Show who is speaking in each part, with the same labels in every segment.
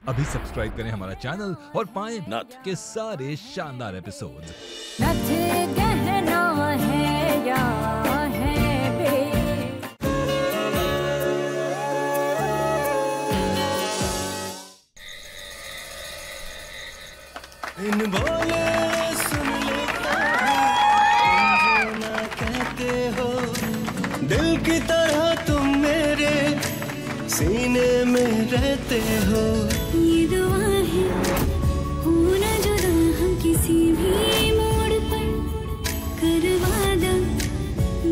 Speaker 1: अभी सब्सक्राइब करें हमारा चैनल और पाएं नथ के सारे शानदार एपिसोड।
Speaker 2: नथ कहना है या है बे।
Speaker 3: इन बोले सुन लेता हूँ, जो ना कहते हो, दिल की तरह तुम मेरे सीने में रहते हो।
Speaker 4: ये दुआ है हो ना जुदा हम किसी भी मोड़ पर, करवा दो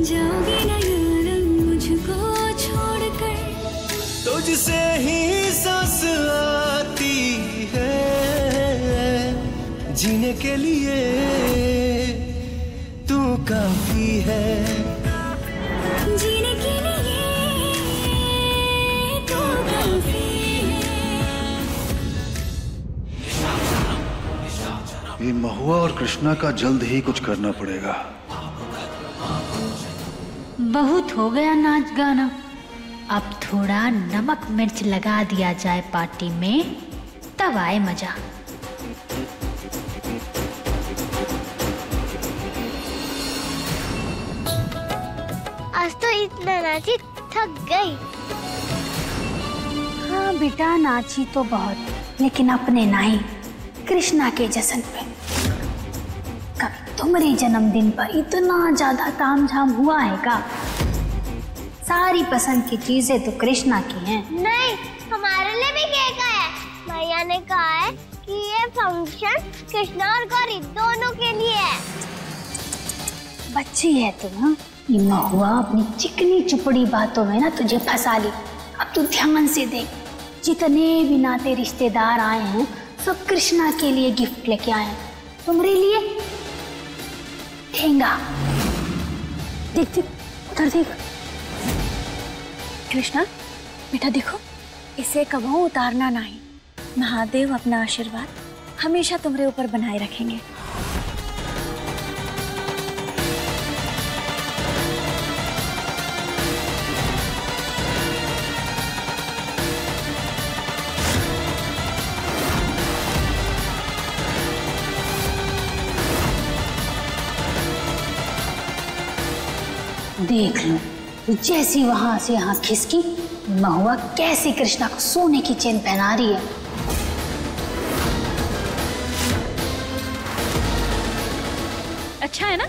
Speaker 4: जाओगे ना यार मुझको छोड़कर।
Speaker 3: तुझसे ही सांस आती है जीने के लिए, तू काफी है
Speaker 4: जीने के लिए तू काफी है।
Speaker 5: ये महुआ और कृष्णा का जल्द ही कुछ करना पड़ेगा।
Speaker 6: बहुत हो गया नाच गाना, अब थोड़ा नमक मिर्च लगा दिया जाए पार्टी में, तब आए मजा।
Speaker 7: आज तो इतना नाची थक गई।
Speaker 6: हाँ बेटा नाची तो बहुत, लेकिन अपने नहीं, कृष्णा के जश्न पे। कभी तुम्हारे जन्मदिन पर इतना ज्यादा तामझाम हुआ है का? सारी पसंद की चीजें तो कृष्णा की हैं।
Speaker 7: नहीं, हमारे लिए भी केक आया है। भैया ने कहा है कि ये फंक्शन कृष्णा और गौरी दोनों के लिए है।
Speaker 6: बच्ची है तू ना, ये महुआ अपनी चिकनी चुपड़ी बातों में ना तुझे फंसा ली। अब तू ध्यान से देख, जितने भी नाते रिश्तेदार आए हैं सब कृष्णा के लिए गिफ्ट लेके आए हैं। तुम्हारे लिए ठेंगा। देख देख उधर देख।
Speaker 8: कृष्णा बेटा देखो, इसे कभी उतारना नहीं। महादेव अपना आशीर्वाद हमेशा तुम्हारे ऊपर बनाए रखेंगे।
Speaker 6: देख लो, जैसी वहां से यहाँ खिसकी, महुआ कैसे कृष्णा को सोने की चेन पहना रही है।
Speaker 8: अच्छा है ना?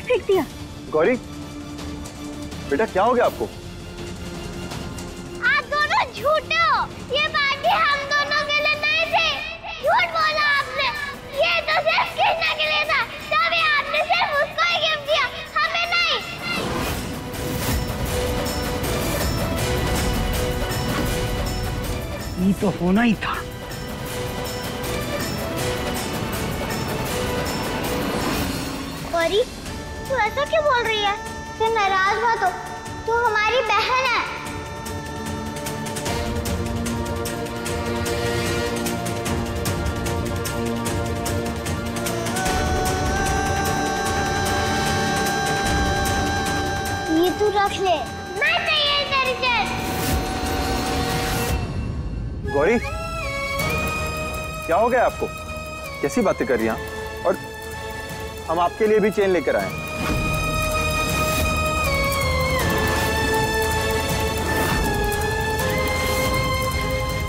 Speaker 8: फेंक दिया।
Speaker 5: गौरी बेटा क्या हो गया आपको?
Speaker 7: आप दोनों झूठे हो, ये पार्टी हम दोनों के लिए नहीं थी। झूठ बोला आपने, ये तो सिर्फ कृष्णा के लिए था, तभी आपने सिर्फ उसको ही गिफ्ट दिया, हमें नहीं।
Speaker 9: ये तो होना ही था।
Speaker 7: गौरी तू ऐसा क्यों बोल रही है? तू नाराज मत हो, तू हमारी बहन है। रख ले, मैं चाहिए तेरी चेन।
Speaker 9: गौरी, क्या हो गया आपको? कैसी बातें कर रही हैं? और हम आपके लिए भी चेन लेकर आए हैं।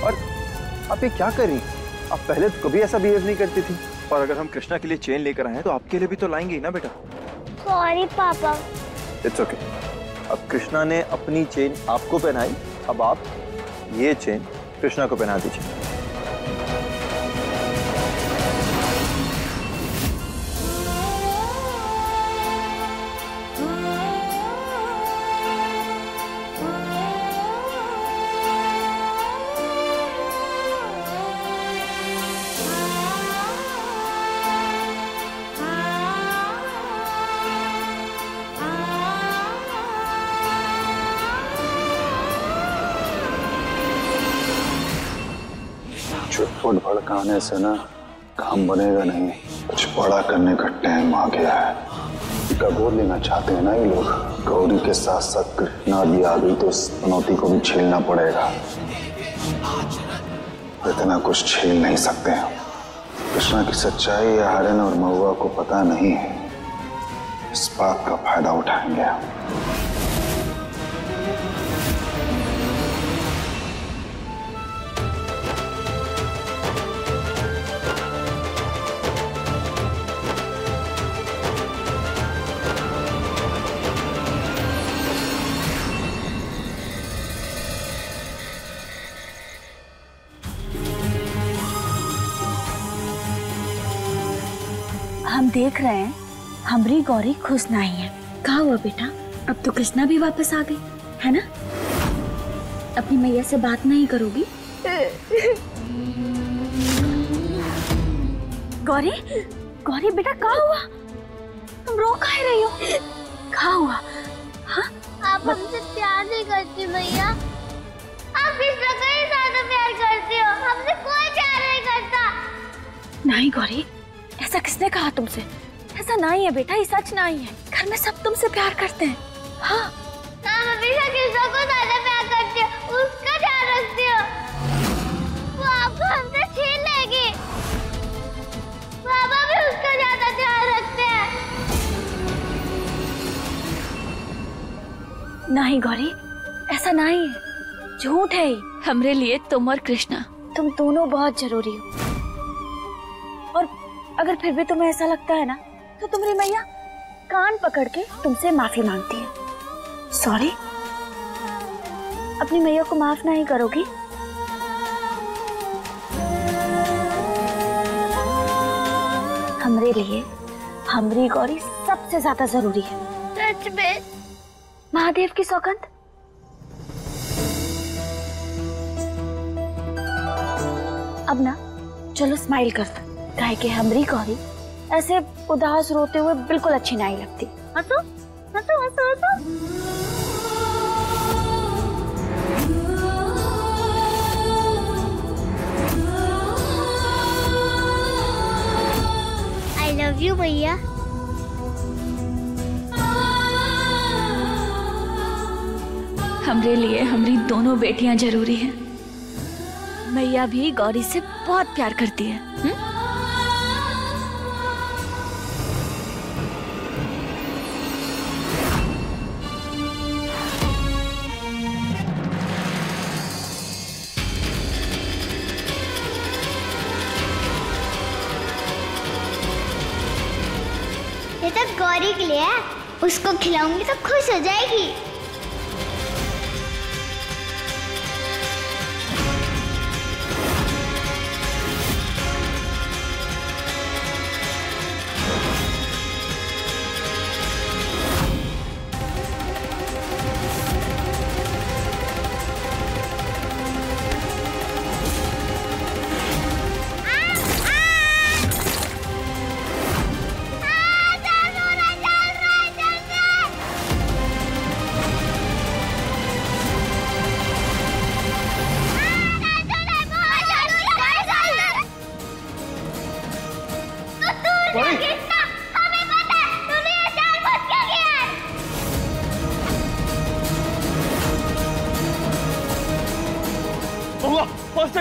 Speaker 9: और आप ये क्या कर रही हैं? आप पहले तो कभी ऐसा बिहेव नहीं करती थी। और अगर हम कृष्णा के लिए चेन लेकर आए हैं तो आपके लिए भी तो लाएंगे ही ना बेटा।
Speaker 7: सॉरी पापा।
Speaker 9: It's okay. अब कृष्णा ने अपनी चेन आपको पहनाई, अब आप ये चेन कृष्णा को पहना दीजिए।
Speaker 5: चुटपुट भड़काने से ना काम बनेगा नहीं। कुछ बड़ा करने का टाइम आ गया है। कबूल लेना चाहते हैं ना ये लोग। गौरी के साथ साथ कृष्णा भी आ गई तो इस चुनौती को भी झेलना पड़ेगा। इतना कुछ झेल नहीं सकते हैं। कृष्णा की सच्चाई आर्यन और महुआ को पता नहीं है। इस बात का फायदा उठाएंगे।
Speaker 8: हम देख रहे हैं हमारी गौरी खुश नहीं है। कहाँ हुआ बेटा? अब तो कृष्णा भी वापस आ गई है ना? अपनी मैया से बात नहीं करोगी? गौरी, गौरी बेटा कहाँ हुआ? तुम रो काहे रही हो? कहाँ हुआ? हाँ?
Speaker 7: आप हमसे प्यार नहीं करती भैया। आप कृष्णा को ही ज्यादा प्यार करती हो, हमसे कोई प्यार नहीं करता।
Speaker 8: नहीं गौरी, ऐसा किसने कहा तुमसे? ऐसा नहीं है बेटा, ये सच नहीं है। घर में सब तुमसे प्यार करते हैं। हाँ,
Speaker 7: आप हमेशा कृष्णा को ज्यादा प्यार करती हो, उसका ध्यान रखती हो। वो आपको हमसे छीन लेगी। पापा भी उसका ज्यादा ध्यान रखते हैं।
Speaker 8: नहीं गौरी, ऐसा नहीं है, झूठ है। हमरे लिए तुम और कृष्णा, तुम दोनों बहुत जरूरी हो। और अगर फिर भी तुम्हें ऐसा लगता है ना तो तुम्हारी मैया कान पकड़ के तुमसे माफी मांगती है। सॉरी, अपनी मैया को माफ नहीं करोगी? हमरे लिए हमारी गौरी सबसे ज्यादा जरूरी है।
Speaker 7: सच में?
Speaker 8: महादेव की सौगंध। अब ना चलो स्माइल करते, काहे कि हमारी गौरी ऐसे उदास रोते हुए बिल्कुल अच्छी नहीं लगती।
Speaker 7: हंसो हंसो हंसो हंसो। I love you भैया।
Speaker 8: हमरे लिए हमारी दोनों बेटियां जरूरी हैं। मैया भी गौरी से बहुत प्यार करती है।
Speaker 7: ये तो गौरी के लिए है, उसको खिलाऊंगी तो खुश हो जाएगी।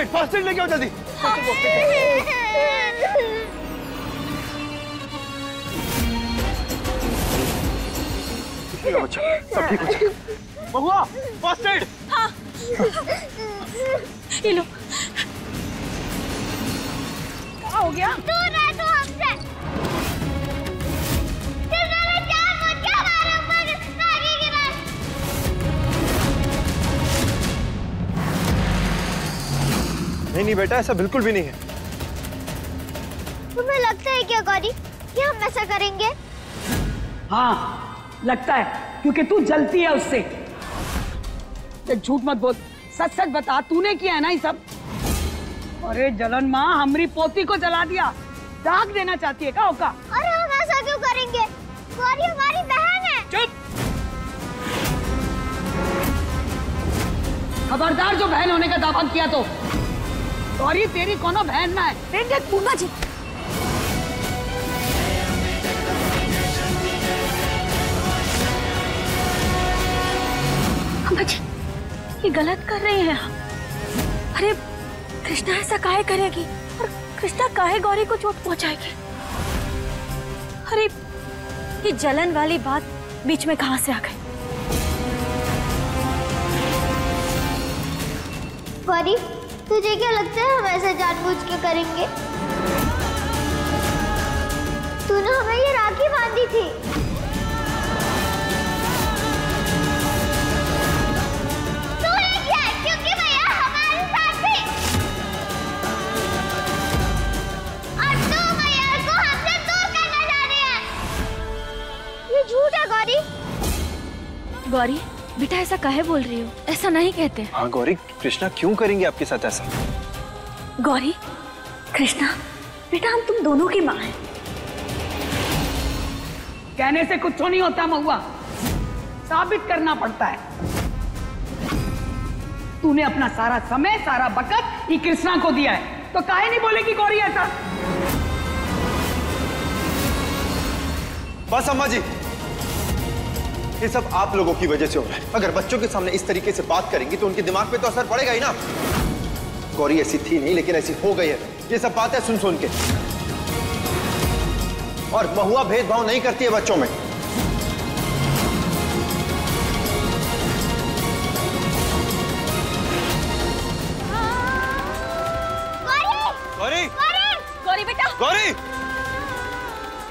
Speaker 9: फर्स्ट एड लेके आओ जल्दी। बच्चा सब ठीक हो जाएगा। महुआ फर्स्ट एड।
Speaker 8: हाँ ये लो। क्या हो गया?
Speaker 7: दूर रह तू हमसे।
Speaker 9: नहीं बेटा, ऐसा बिल्कुल भी नहीं है।
Speaker 7: तुम्हें लगता है क्या गौरी कि हम ऐसा करेंगे?
Speaker 10: हाँ लगता है, क्योंकि तू जलती है उससे। झूठ मत बोल, सच सच बता, तूने किया है ना ये सब? अरे जलन माँ, हमारी पोती को जला दिया, दाग देना चाहती है क्या ओका?
Speaker 7: अरे हम ऐसा क्यों करेंगे? गौरी हमारी बहन है।
Speaker 10: चुप! खबरदार जो बहन होने का दावा किया तो। गौरी तेरी कोनो बहन ना है।
Speaker 8: पूर्णा जी ये गलत कर रही है। अरे कृष्णा ऐसा काहे करेगी? और कृष्णा काहे गौरी को चोट पहुंचाएगी? अरे ये जलन वाली बात बीच में कहां से आ गई?
Speaker 7: गौरी तुझे क्या लगता है हम ऐसा जानबूझ के करेंगे? तूने हमें ये राखी बांधी थी। तूने किया क्योंकि भैया हमारे साथ थे। और तू भैया को हमसे दूर करना चाह रही है। ये झूठ है गौरी।
Speaker 8: गौरी बेटा ऐसा काहे बोल रही हो? ऐसा नहीं कहते।
Speaker 9: हाँ गौरी, कृष्णा क्यों करेंगे आपके साथ ऐसा?
Speaker 8: गौरी कृष्णा बेटा हम तुम दोनों की माँ हैं।
Speaker 10: कहने से कुछ नहीं होता महुआ, साबित करना पड़ता है। तूने अपना सारा समय, सारा वक्त ये कृष्णा को दिया है, तो काहे नहीं बोलेगी गौरी ऐसा?
Speaker 9: बस अम्मा जी, ये सब आप लोगों की वजह से हो रहा है। अगर बच्चों के सामने इस तरीके से बात करेंगी तो उनके दिमाग पे तो असर पड़ेगा ही ना। गौरी ऐसी थी नहीं, लेकिन ऐसी हो गई है। ये सब बातें सुन सुन के। और महुआ भेदभाव नहीं करती है बच्चों में। गौरी!
Speaker 8: गौरी बेटा!
Speaker 9: गौरी!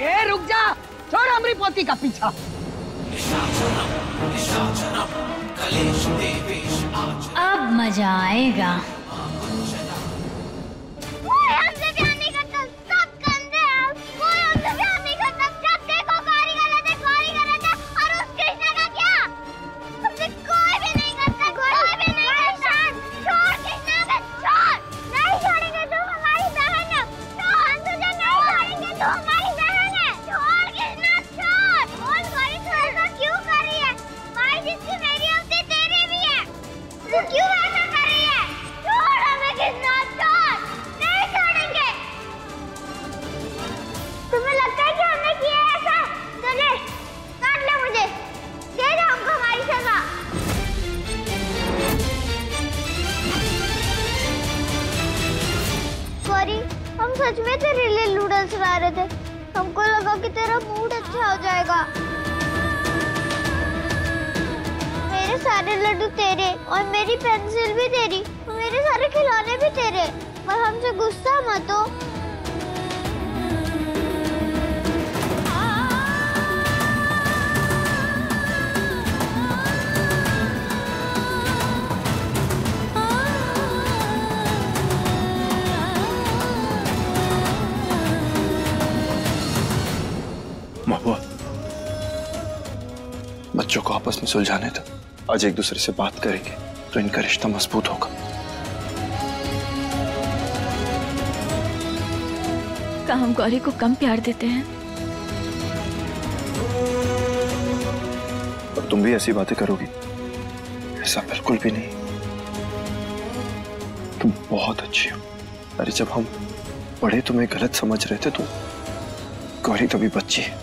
Speaker 10: ए रुक जा, छोड़ हमारी पोती का पीछा।
Speaker 6: अब मजा आएगा।
Speaker 7: सच में तेरे लिए नूडल्स ला रहे थे। हमको लगा कि तेरा मूड अच्छा हो जाएगा। मेरे सारे लड्डू तेरे और मेरी पेंसिल भी तेरी, मेरे सारे खिलौने भी तेरे। पर हमसे गुस्सा मत हो।
Speaker 9: महुआ, बच्चों को आपस में सुलझाने दो। आज एक दूसरे से बात करेंगे तो इनका रिश्ता मजबूत होगा।
Speaker 8: क्या हम गौरी को कम प्यार देते हैं?
Speaker 9: और तुम भी ऐसी बातें करोगी? ऐसा बिल्कुल भी नहीं। तुम बहुत अच्छी हो। अरे जब हम बड़े तुम्हें गलत समझ रहे थे तो गौरी तो भी बच्ची है।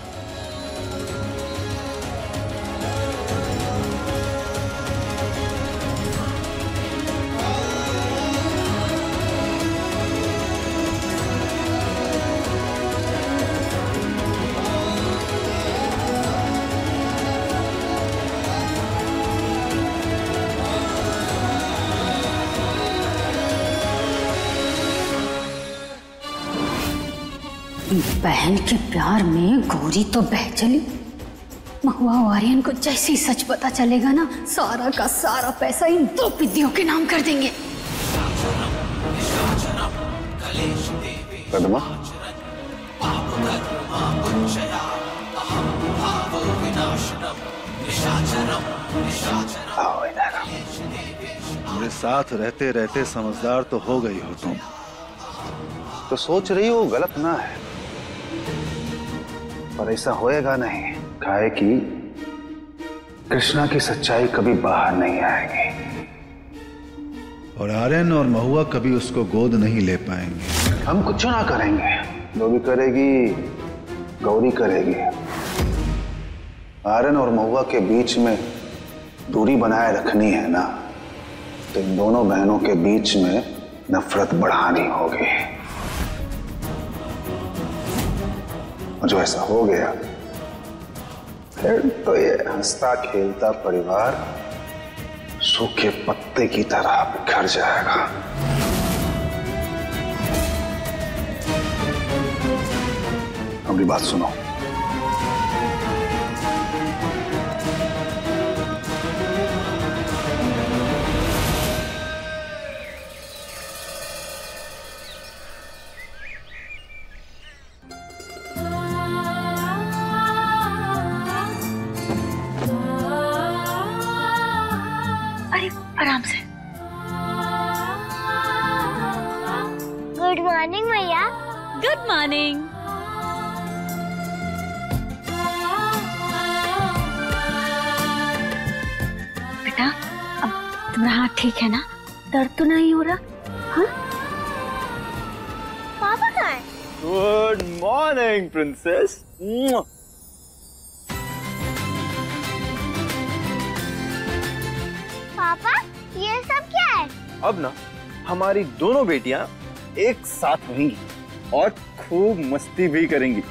Speaker 6: बहन के प्यार में गौरी तो बह चली। महुआ आर्यन को जैसे ही सच पता चलेगा ना, सारा का सारा पैसा इन दो पिद्दियों के नाम कर देंगे।
Speaker 5: पद्मा,
Speaker 11: मेरे साथ रहते रहते समझदार तो हो गई हो तुम।
Speaker 5: तो सोच रही हो गलत ना है, पर ऐसा होएगा नहीं। काहे कि कृष्णा की सच्चाई कभी बाहर नहीं आएगी
Speaker 11: और आर्यन और महुआ कभी उसको गोद नहीं ले पाएंगे।
Speaker 5: हम कुछ ना करेंगे, जो भी करेगी गौरी करेगी। आर्यन और महुआ के बीच में दूरी बनाए रखनी है ना, तो इन दोनों बहनों के बीच में नफरत बढ़ानी होगी। और जो ऐसा हो गया, फिर तो ये हंसता खेलता परिवार सूखे पत्ते की तरह बिखर जाएगा। हमारी बात सुनो।
Speaker 8: आराम से।
Speaker 7: गुड मॉर्निंग मैया।
Speaker 8: Good morning. बेटा, अब तुम्हारा हाथ ठीक है ना? दर्द तो नहीं हो रहा? हाँ?
Speaker 7: पापा कहाँ है?
Speaker 9: Good morning princess.
Speaker 7: पापा, ये सब क्या है?
Speaker 9: अब ना हमारी दोनों बेटियां एक साथ रहेंगी और खूब मस्ती भी करेंगी।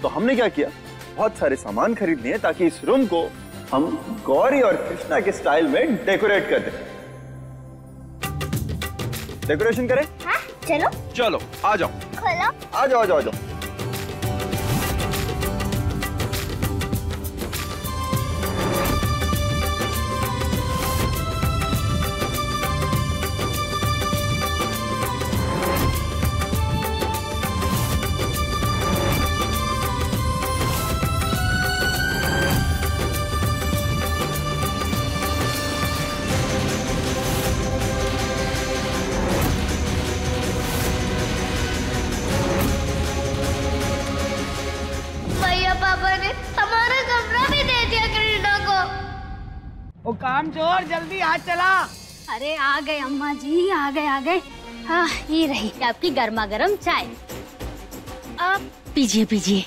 Speaker 9: तो हमने क्या किया, बहुत सारे सामान खरीद लिए ताकि इस रूम को हम गौरी और कृष्णा के स्टाइल में डेकोरेट कर दें। डेकोरेशन करें?
Speaker 7: हाँ, चलो।
Speaker 9: चलो आ जाओ।
Speaker 7: खोलो।
Speaker 9: आ जाओ आ जाओ आ जाओ।
Speaker 10: वो काम चोर, जल्दी हाथ चला।
Speaker 6: अरे आ गए अम्मा जी, आ गए। हाँ, ये रही आपकी गर्मा गर्म चाय।
Speaker 8: आप पीजिए।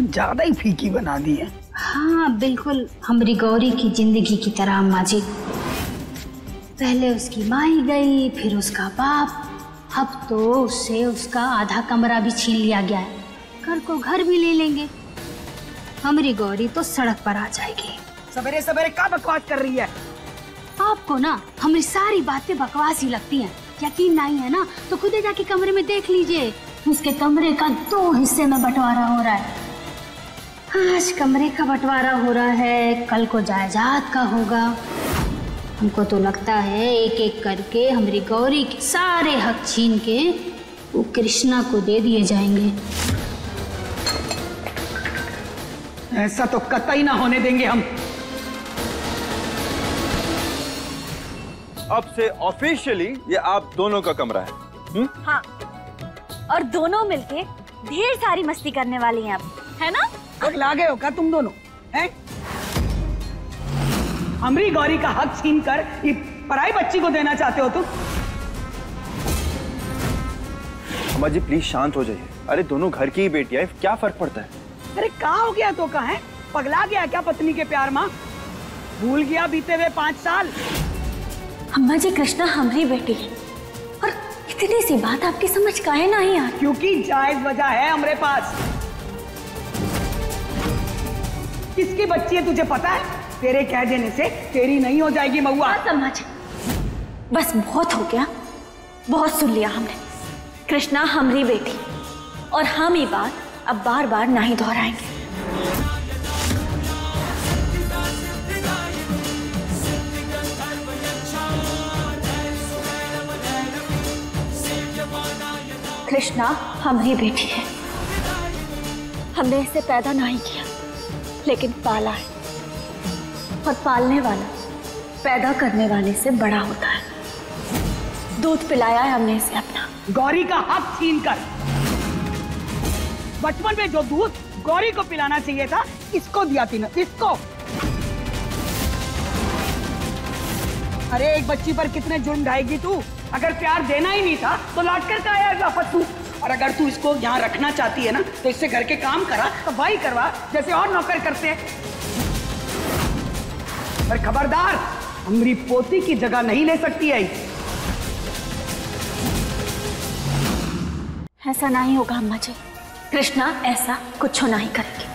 Speaker 10: ज्यादा ही फीकी बना दी है।
Speaker 6: हाँ बिल्कुल, हमारी गौरी की जिंदगी की तरह अम्मा जी। पहले उसकी माई गई, फिर उसका बाप, अब तो उससे उसका आधा कमरा भी छीन लिया गया है। घर को घर भी ले लेंगे। हमारी गौरी तो सड़क पर आ जाएगी।
Speaker 10: सवेरे सवेरे क्या बकवास कर रही है?
Speaker 6: आपको ना हमारी सारी बातें बकवास ही लगती हैं। यकीन नहीं है ना तो खुद जाके कमरे में देख लीजिए। उसके कमरे का 2 हिस्से में बंटवारा हो रहा है। आज कमरे का बंटवारा हो रहा है, कल को जायदाद का होगा। हमको तो लगता है एक एक करके हमारी गौरी के सारे हक छीन के वो कृष्णा को दे दिए जाएंगे।
Speaker 10: ऐसा तो कतई ना होने देंगे हम।
Speaker 9: अब से ऑफिशियली ये आप दोनों का कमरा है।
Speaker 8: हाँ, और दोनों मिलके ढेर सारी मस्ती करने वाली हैं अब, है ना?
Speaker 10: पगला गए हो क्या तुम दोनों? हैं? हमारी गौरी का हक छीन कर ये पराई बच्ची को देना चाहते हो तुम?
Speaker 9: अम्मा जी प्लीज शांत हो जाइए। अरे दोनों घर की ही बेटियां, क्या फर्क पड़ता है?
Speaker 10: अरे कहाँ हो गया तो कहाँ है? पगला गया क्या पत्नी के प्यार माँ? भूल गया बीते हुए 5 साल?
Speaker 8: अम्मा जी, कृष्णा हमारी बेटी है और इतनी सी बात आपकी समझ काहे नहीं आ रही?
Speaker 10: क्योंकि जायज वजह है हमारे पास। किसकी बच्ची है तुझे पता है? तेरे कह देने से तेरी नहीं हो जाएगी महुआ।
Speaker 8: अम्मा जी, बस बहुत हो गया। बहुत सुन लिया हमने। कृष्णा हमारी बेटी, और हम ये बात अब बार बार नहीं दोहराएंगे। कृष्णा हमारी बेटी है। हमने इसे पैदा नहीं किया, लेकिन पाला है, और पालने वाला पैदा करने वाले से बड़ा होता है। दूध पिलाया है हमने इसे अपना।
Speaker 10: गौरी का हक छीनकर बचपन में जो दूध गौरी को पिलाना चाहिए था, इसको दिया थी ना, इसको। अरे एक बच्ची पर कितने जुर्म ढाएगी तू? अगर प्यार देना ही नहीं था तो लौट कर आया वापस तू। और अगर तू इसको यहाँ रखना चाहती है ना, तो इससे घर के काम करा, तो भाई करवा, जैसे और नौकर करते हैं। पर खबरदार, हमारी पोती की जगह नहीं ले सकती है।
Speaker 8: ऐसा नहीं होगा अम्मा जी। कृष्णा ऐसा कुछ नहीं करेंगे।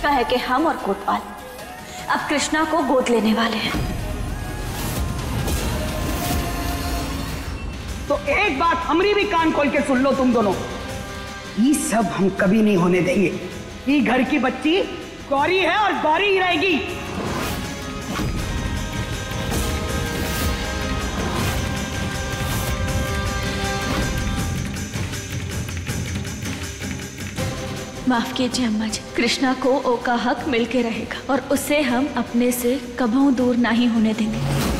Speaker 8: कहे कि हम और कोतवाल अब कृष्णा को गोद लेने वाले हैं।
Speaker 10: तो एक बात हमारी भी कान खोल के सुन लो तुम दोनों, ये सब हम कभी नहीं होने देंगे। ये घर की बच्ची गौरी है और गौरी ही रहेगी।
Speaker 8: माफ कीजिए अम्मा जी, कृष्णा को ओ का हक मिल के रहेगा, और उसे हम अपने से कभी दूर नहीं होने देंगे।